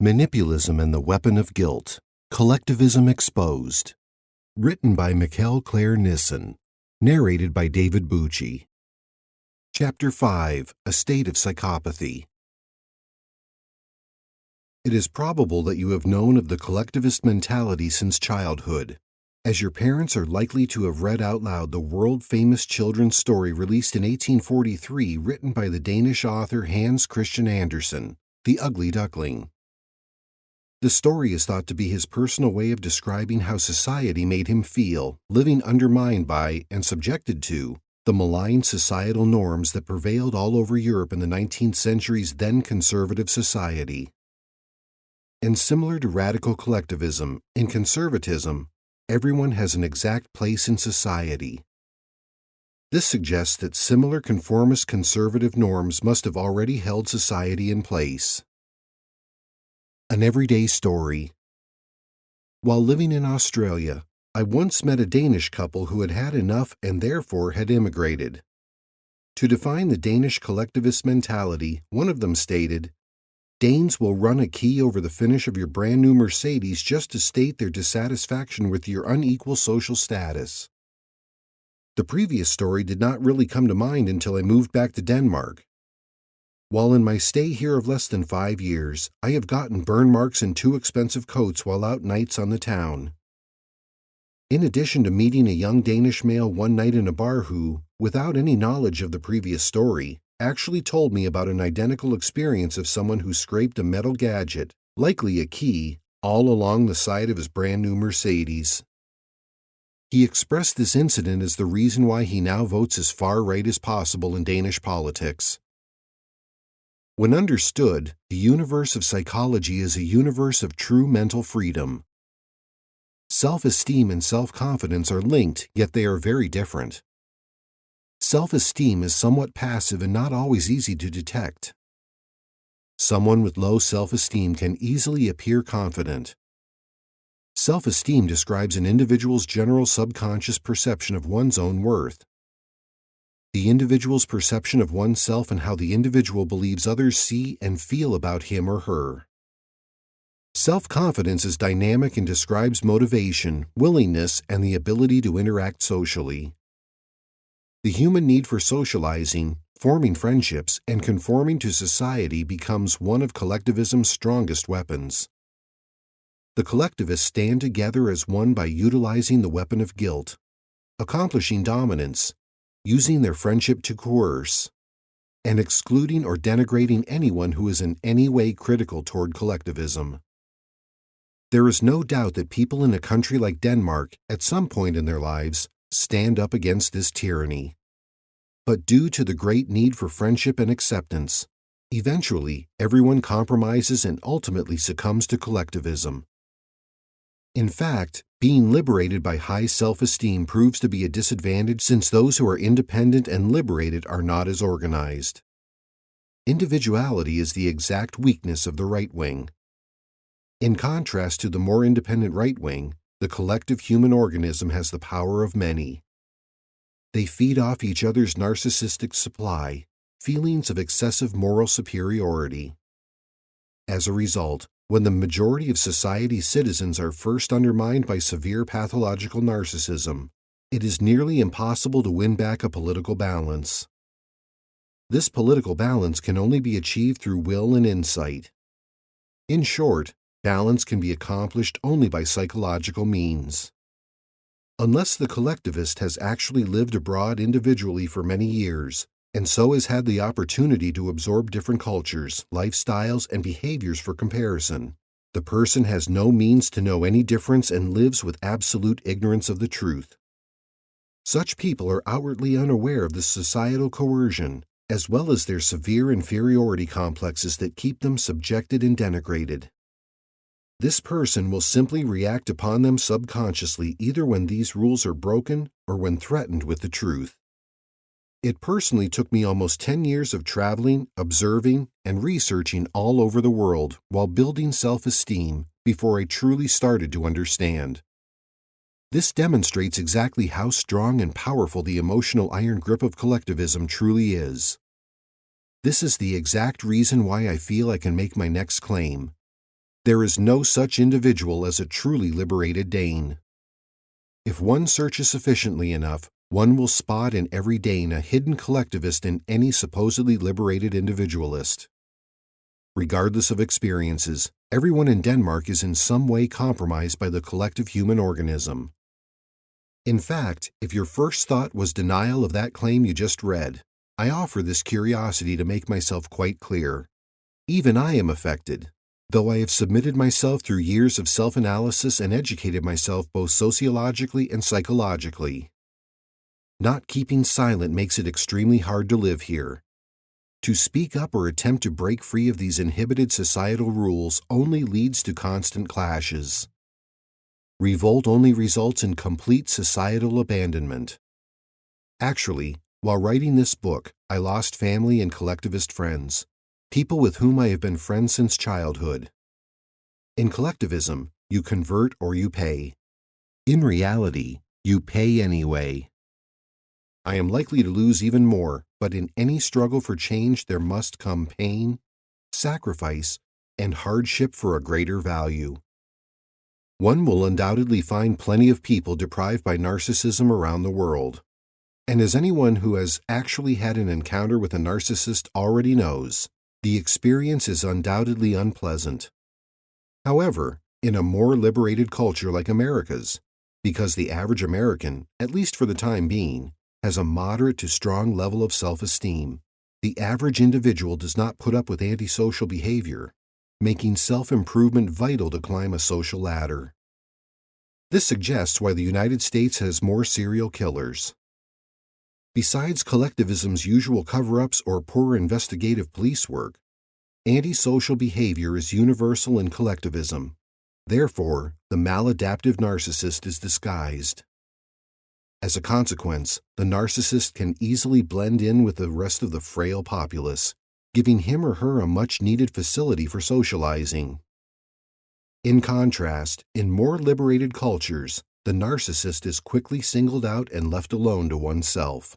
Manipulism and the Weapon of Guilt, Collectivism Exposed. Written by Mikkel Clair Nissen. Narrated by David Bucci. Chapter 5, A State of Psychopathy. It is probable that you have known of the collectivist mentality since childhood, as your parents are likely to have read out loud the world-famous children's story released in 1843 written by the Danish author Hans Christian Andersen, The Ugly Duckling. The story is thought to be his personal way of describing how society made him feel, living undermined by and subjected to the malign societal norms that prevailed all over Europe in the 19th century's then conservative society. And similar to radical collectivism, in conservatism, everyone has an exact place in society. This suggests that similar conformist conservative norms must have already held society in place. An everyday story. While living in Australia, I once met a Danish couple who had had enough and therefore had immigrated. To define the Danish collectivist mentality, one of them stated, "Danes will run a key over the finish of your brand new Mercedes just to state their dissatisfaction with your unequal social status." The previous story did not really come to mind until I moved back to Denmark. While in my stay here of less than 5 years, I have gotten burn marks and 2 expensive coats while out nights on the town. In addition to meeting a young Danish male one night in a bar who, without any knowledge of the previous story, actually told me about an identical experience of someone who scraped a metal gadget, likely a key, all along the side of his brand new Mercedes. He expressed this incident as the reason why he now votes as far right as possible in Danish politics. When understood, the universe of psychology is a universe of true mental freedom. Self-esteem and self-confidence are linked, yet they are very different. Self-esteem is somewhat passive and not always easy to detect. Someone with low self-esteem can easily appear confident. Self-esteem describes an individual's general subconscious perception of one's own worth. The individual's perception of oneself and how the individual believes others see and feel about him or her. Self-confidence is dynamic and describes motivation, willingness, and the ability to interact socially. The human need for socializing, forming friendships, and conforming to society becomes one of collectivism's strongest weapons. The collectivists stand together as one by utilizing the weapon of guilt, accomplishing dominance, using their friendship to coerce, and excluding or denigrating anyone who is in any way critical toward collectivism. There is no doubt that people in a country like Denmark, at some point in their lives, stand up against this tyranny. But due to the great need for friendship and acceptance, eventually everyone compromises and ultimately succumbs to collectivism. In fact, being liberated by high self-esteem proves to be a disadvantage since those who are independent and liberated are not as organized. Individuality is the exact weakness of the right wing. In contrast to the more independent right wing, the collective human organism has the power of many. They feed off each other's narcissistic supply, feelings of excessive moral superiority. As a result, when the majority of society's citizens are first undermined by severe pathological narcissism, it is nearly impossible to win back a political balance. This political balance can only be achieved through will and insight. In short, balance can be accomplished only by psychological means. Unless the collectivist has actually lived abroad individually for many years, and so has had the opportunity to absorb different cultures, lifestyles, and behaviors for comparison, the person has no means to know any difference and lives with absolute ignorance of the truth. Such people are outwardly unaware of the societal coercion, as well as their severe inferiority complexes that keep them subjected and denigrated. This person will simply react upon them subconsciously either when these rules are broken or when threatened with the truth. It personally took me almost 10 years of traveling, observing, and researching all over the world while building self-esteem before I truly started to understand. This demonstrates exactly how strong and powerful the emotional iron grip of collectivism truly is. This is the exact reason why I feel I can make my next claim. There is no such individual as a truly liberated Dane. If one searches sufficiently enough, one will spot in every Dane a hidden collectivist in any supposedly liberated individualist. Regardless of experiences, everyone in Denmark is in some way compromised by the collective human organism. In fact, if your first thought was denial of that claim you just read, I offer this curiosity to make myself quite clear. Even I am affected, though I have submitted myself through years of self-analysis and educated myself both sociologically and psychologically. Not keeping silent makes it extremely hard to live here. To speak up or attempt to break free of these inhibited societal rules only leads to constant clashes. Revolt only results in complete societal abandonment. Actually, while writing this book, I lost family and collectivist friends, people with whom I have been friends since childhood. In collectivism, you convert or you pay. In reality, you pay anyway. I am likely to lose even more, but in any struggle for change there must come pain, sacrifice, and hardship for a greater value. One will undoubtedly find plenty of people deprived by narcissism around the world. And as anyone who has actually had an encounter with a narcissist already knows, the experience is undoubtedly unpleasant. However, in a more liberated culture like America's, because the average American, at least for the time being, has a moderate to strong level of self-esteem, the average individual does not put up with antisocial behavior, making self-improvement vital to climb a social ladder. This suggests why the United States has more serial killers. Besides collectivism's usual cover-ups or poor investigative police work, antisocial behavior is universal in collectivism. Therefore, the maladaptive narcissist is disguised. As a consequence, the narcissist can easily blend in with the rest of the frail populace, giving him or her a much-needed facility for socializing. In contrast, in more liberated cultures, the narcissist is quickly singled out and left alone to oneself.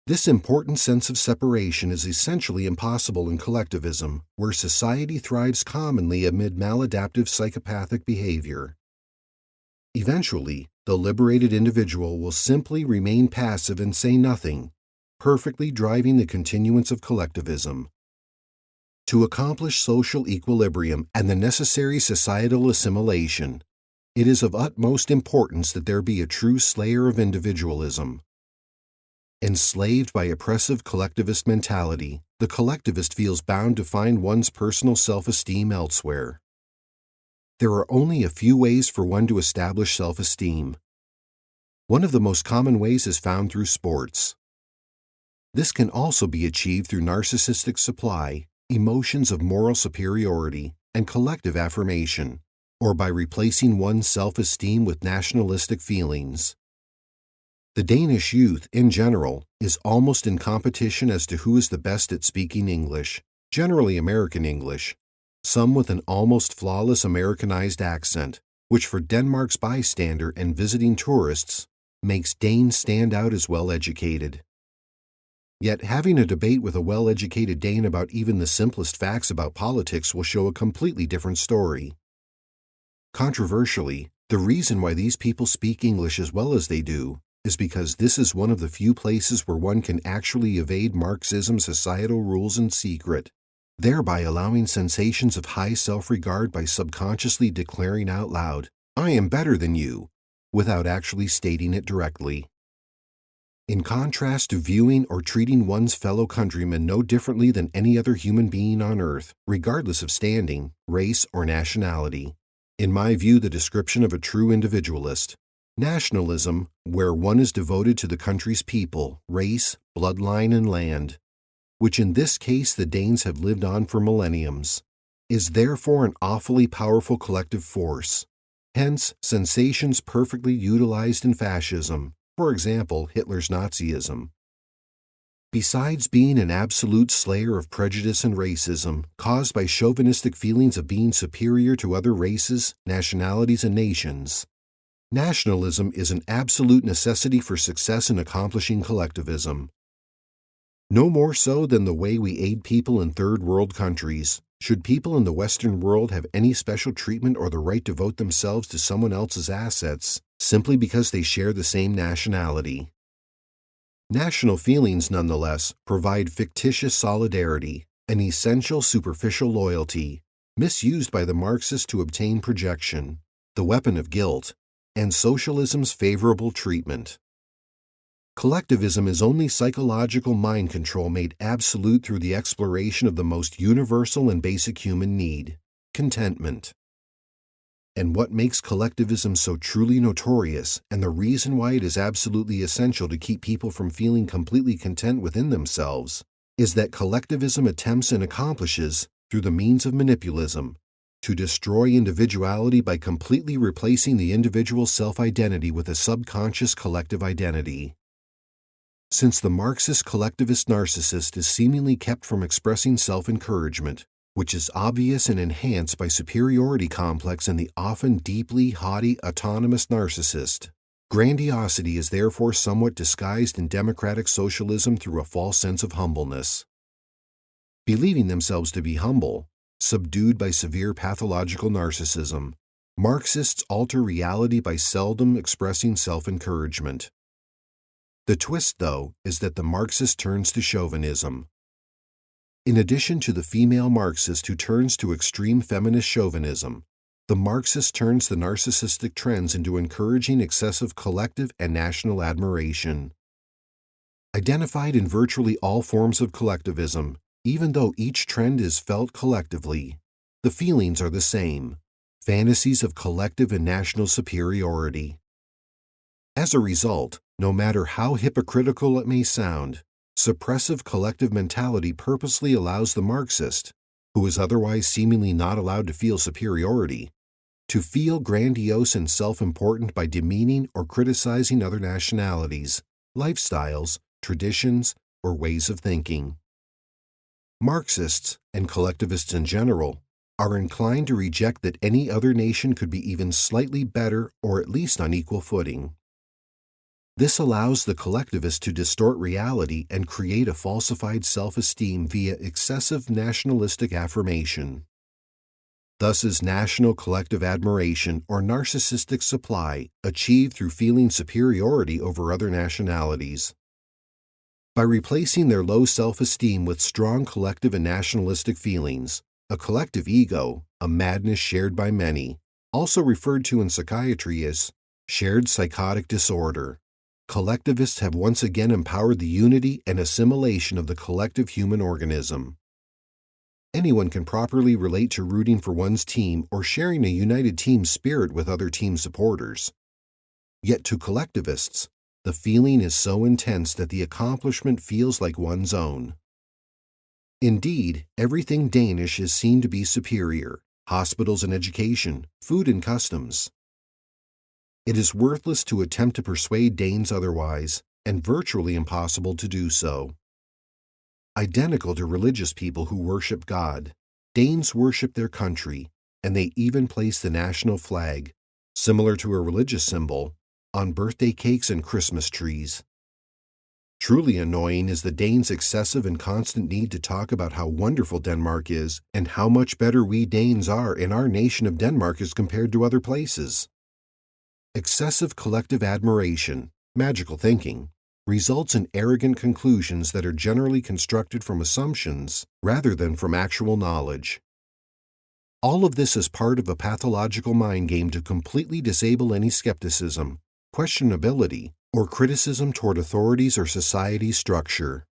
This important sense of separation is essentially impossible in collectivism, where society thrives commonly amid maladaptive psychopathic behavior. Eventually, the liberated individual will simply remain passive and say nothing, perfectly driving the continuance of collectivism. To accomplish social equilibrium and the necessary societal assimilation, it is of utmost importance that there be a true slayer of individualism. Enslaved by oppressive collectivist mentality, the collectivist feels bound to find one's personal self-esteem elsewhere. There are only a few ways for one to establish self-esteem. One of the most common ways is found through sports. This can also be achieved through narcissistic supply, emotions of moral superiority, and collective affirmation, or by replacing one's self-esteem with nationalistic feelings. The Danish youth, in general, is almost in competition as to who is the best at speaking English, generally American English, some with an almost flawless Americanized accent, which for Denmark's bystander and visiting tourists makes Danes stand out as well-educated. Yet having a debate with a well-educated Dane about even the simplest facts about politics will show a completely different story. Controversially, the reason why these people speak English as well as they do is because this is one of the few places where one can actually evade Marxism's societal rules in secret, thereby allowing sensations of high self-regard by subconsciously declaring out loud, "I am better than you," without actually stating it directly. In contrast to viewing or treating one's fellow countrymen no differently than any other human being on earth, regardless of standing, race, or nationality, in my view the description of a true individualist, nationalism, where one is devoted to the country's people, race, bloodline, and land, which in this case the Danes have lived on for millenniums, is therefore an awfully powerful collective force. Hence, sensations perfectly utilized in fascism, for example, Hitler's Nazism. Besides being an absolute slayer of prejudice and racism caused by chauvinistic feelings of being superior to other races, nationalities, and nations, nationalism is an absolute necessity for success in accomplishing collectivism. No more so than the way we aid people in third world countries, Should people in the Western world have any special treatment or the right to vote themselves to someone else's assets simply because they share the same nationality? National feelings, nonetheless, provide fictitious solidarity, an essential superficial loyalty, misused by the Marxists to obtain projection, the weapon of guilt, and socialism's favorable treatment. Collectivism is only psychological mind control made absolute through the exploration of the most universal and basic human need, contentment. And what makes collectivism so truly notorious, and the reason why it is absolutely essential to keep people from feeling completely content within themselves, is that collectivism attempts and accomplishes, through the means of manipulism, to destroy individuality by completely replacing the individual self-identity with a subconscious collective identity. Since the Marxist collectivist narcissist is seemingly kept from expressing self-encouragement, which is obvious and enhanced by superiority complex in the often deeply haughty autonomous narcissist, grandiosity is therefore somewhat disguised in democratic socialism through a false sense of humbleness. Believing themselves to be humble, subdued by severe pathological narcissism, Marxists alter reality by seldom expressing self-encouragement. The twist, though, is that the Marxist turns to chauvinism. In addition to the female Marxist who turns to extreme feminist chauvinism, the Marxist turns the narcissistic trends into encouraging excessive collective and national admiration. Identified in virtually all forms of collectivism, even though each trend is felt collectively, the feelings are the same, fantasies of collective and national superiority. As a result, no matter how hypocritical it may sound, suppressive collective mentality purposely allows the Marxist, who is otherwise seemingly not allowed to feel superiority, to feel grandiose and self-important by demeaning or criticizing other nationalities, lifestyles, traditions, or ways of thinking. Marxists, and collectivists in general, are inclined to reject that any other nation could be even slightly better or at least on equal footing. This allows the collectivist to distort reality and create a falsified self-esteem via excessive nationalistic affirmation. Thus is national collective admiration or narcissistic supply achieved through feeling superiority over other nationalities. By replacing their low self-esteem with strong collective and nationalistic feelings, a collective ego, a madness shared by many, also referred to in psychiatry as shared psychotic disorder, collectivists have once again empowered the unity and assimilation of the collective human organism. Anyone can properly relate to rooting for one's team or sharing a united team spirit with other team supporters. Yet to collectivists, the feeling is so intense that the accomplishment feels like one's own. Indeed, everything Danish is seen to be superior: hospitals and education, food and customs. It is worthless to attempt to persuade Danes otherwise, and virtually impossible to do so. Identical to religious people who worship God, Danes worship their country, and they even place the national flag, similar to a religious symbol, on birthday cakes and Christmas trees. Truly annoying is the Danes' excessive and constant need to talk about how wonderful Denmark is and how much better we Danes are in our nation of Denmark as compared to other places. Excessive collective admiration, magical thinking, results in arrogant conclusions that are generally constructed from assumptions rather than from actual knowledge. All of this is part of a pathological mind game to completely disable any skepticism, questionability, or criticism toward authorities or society's structure.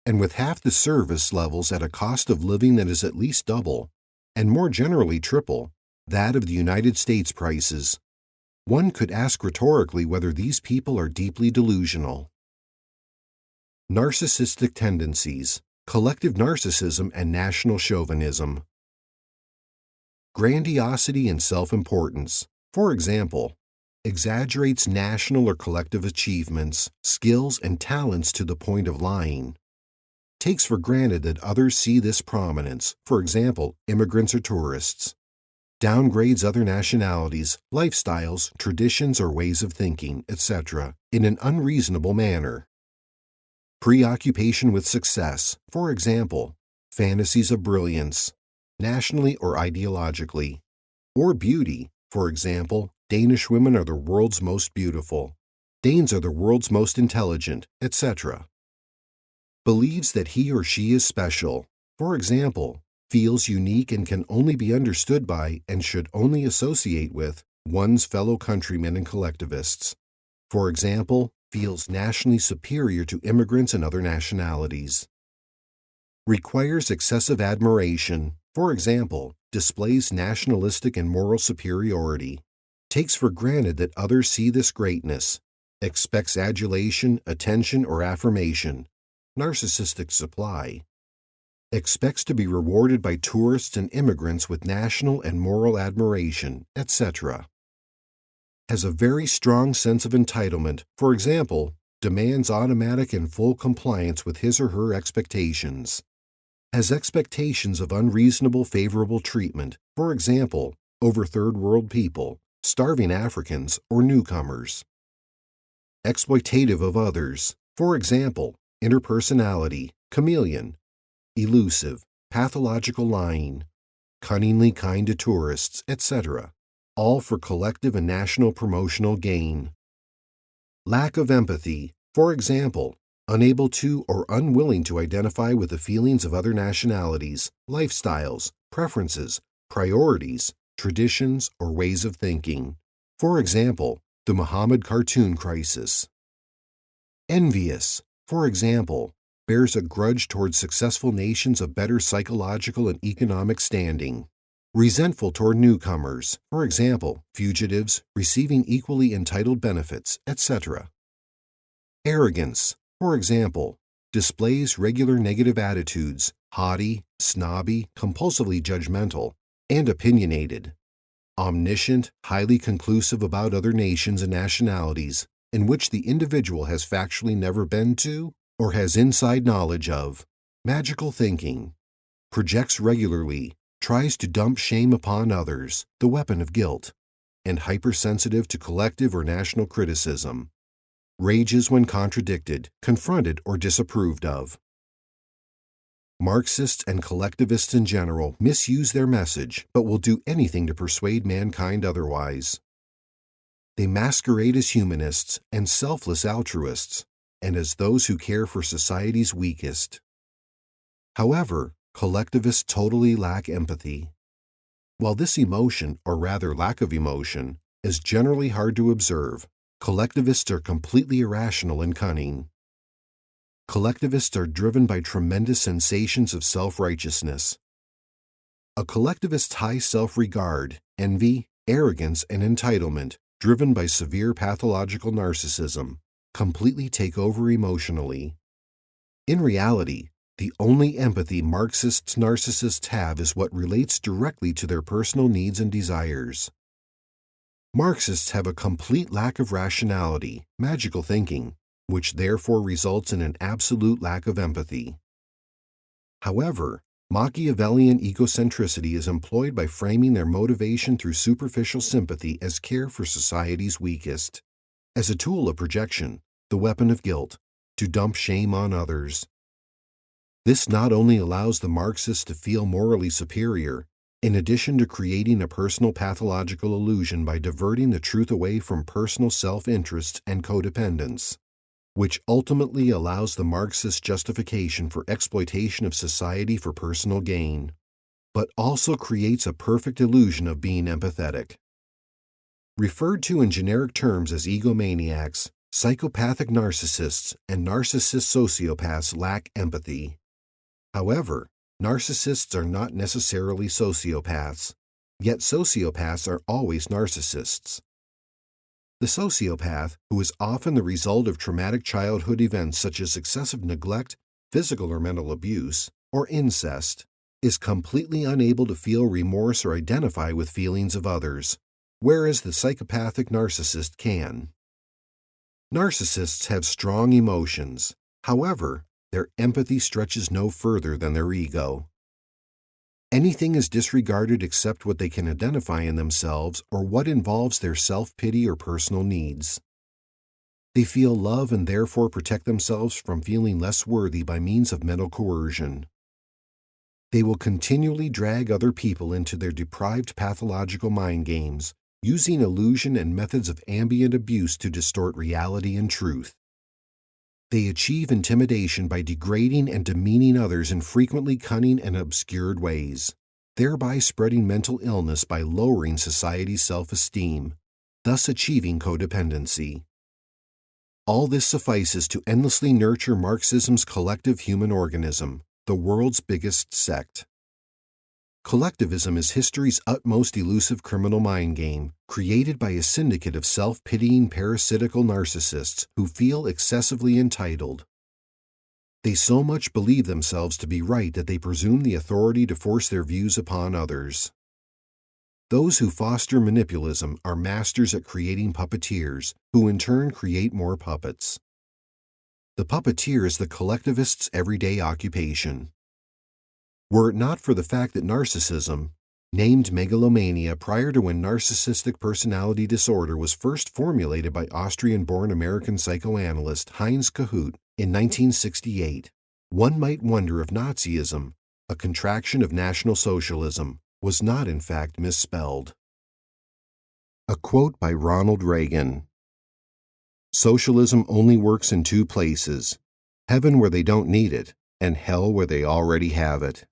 And with half the service levels at a cost of living that is at least double, and more generally triple, that of the United States prices, one could ask rhetorically whether these people are deeply delusional. Narcissistic tendencies, collective narcissism, and national chauvinism. Grandiosity and self-importance, for example, exaggerates national or collective achievements, skills, and talents to the point of lying. Takes for granted that others see this prominence, for example, immigrants or tourists. Downgrades other nationalities, lifestyles, traditions, or ways of thinking, etc., in an unreasonable manner. Preoccupation with success, for example, fantasies of brilliance, nationally or ideologically, or beauty. For example, Danish women are the world's most beautiful, Danes are the world's most intelligent, etc. Believes that he or she is special. For example, feels unique and can only be understood by and should only associate with one's fellow countrymen and collectivists. For example, feels nationally superior to immigrants and other nationalities. Requires excessive admiration. For example, displays nationalistic and moral superiority. Takes for granted that others see this greatness. Expects adulation, attention, or affirmation. Narcissistic supply. Expects to be rewarded by tourists and immigrants with national and moral admiration, etc. Has a very strong sense of entitlement. For example, demands automatic and full compliance with his or her expectations. Has expectations of unreasonable favorable treatment. For example, over third world people, starving Africans, or newcomers. Exploitative of others. For example, interpersonality, chameleon, elusive, pathological lying, cunningly kind to tourists, etc., all for collective and national promotional gain. Lack of empathy. For example, unable to or unwilling to identify with the feelings of other nationalities, lifestyles, preferences, priorities, traditions, or ways of thinking. For example, the Muhammad cartoon crisis. Envious. For example, bears a grudge towards successful nations of better psychological and economic standing. Resentful toward newcomers. For example, fugitives receiving equally entitled benefits, etc. Arrogance. For example, displays regular negative attitudes, haughty, snobby, compulsively judgmental, and opinionated. Omniscient, highly conclusive about other nations and nationalities in which the individual has factually never been to or has inside knowledge of. Magical thinking. Projects regularly, tries to dump shame upon others, the weapon of guilt, and hypersensitive to collective or national criticism. Rages when contradicted, confronted, or disapproved of. Marxists and collectivists in general misuse their message but will do anything to persuade mankind otherwise. They masquerade as humanists and selfless altruists, and as those who care for society's weakest. However, collectivists totally lack empathy. While this emotion, or rather lack of emotion, is generally hard to observe, collectivists are completely irrational and cunning. Collectivists are driven by tremendous sensations of self-righteousness. A collectivist's high self-regard, envy, arrogance, and entitlement, driven by severe pathological narcissism, completely take over emotionally. In reality, the only empathy narcissists have is what relates directly to their personal needs and desires. Marxists have a complete lack of rationality, magical thinking, which therefore results in an absolute lack of empathy. However, Machiavellian egocentricity is employed by framing their motivation through superficial sympathy as care for society's weakest, as a tool of projection, the weapon of guilt, to dump shame on others. This not only allows the Marxists to feel morally superior, in addition to creating a personal pathological illusion by diverting the truth away from personal self-interest and codependence, which ultimately allows the Marxist justification for exploitation of society for personal gain, but also creates a perfect illusion of being empathetic. Referred to in generic terms as egomaniacs, psychopathic narcissists and narcissist sociopaths lack empathy. However, narcissists are not necessarily sociopaths, yet sociopaths are always narcissists. The sociopath, who is often the result of traumatic childhood events such as excessive neglect, physical or mental abuse, or incest, is completely unable to feel remorse or identify with feelings of others, whereas the psychopathic narcissist can. Narcissists have strong emotions. However, their empathy stretches no further than their ego. Anything is disregarded except what they can identify in themselves or what involves their self-pity or personal needs. They feel love and therefore protect themselves from feeling less worthy by means of mental coercion. They will continually drag other people into their deprived pathological mind games, using illusion and methods of ambient abuse to distort reality and truth. They achieve intimidation by degrading and demeaning others in frequently cunning and obscured ways, thereby spreading mental illness by lowering society's self-esteem, thus achieving codependency. All this suffices to endlessly nurture Marxism's collective human organism, the world's biggest sect. Collectivism is history's utmost elusive criminal mind game, created by a syndicate of self-pitying parasitical narcissists who feel excessively entitled. They so much believe themselves to be right that they presume the authority to force their views upon others. Those who foster manipulism are masters at creating puppeteers, who in turn create more puppets. The puppeteer is the collectivist's everyday occupation. Were it not for the fact that narcissism, named megalomania prior to when narcissistic personality disorder was first formulated by Austrian-born American psychoanalyst Heinz Kohut in 1968, one might wonder if Nazism, a contraction of National Socialism, was not in fact misspelled. A quote by Ronald Reagan: "Socialism only works in two places, heaven where they don't need it, and hell where they already have it."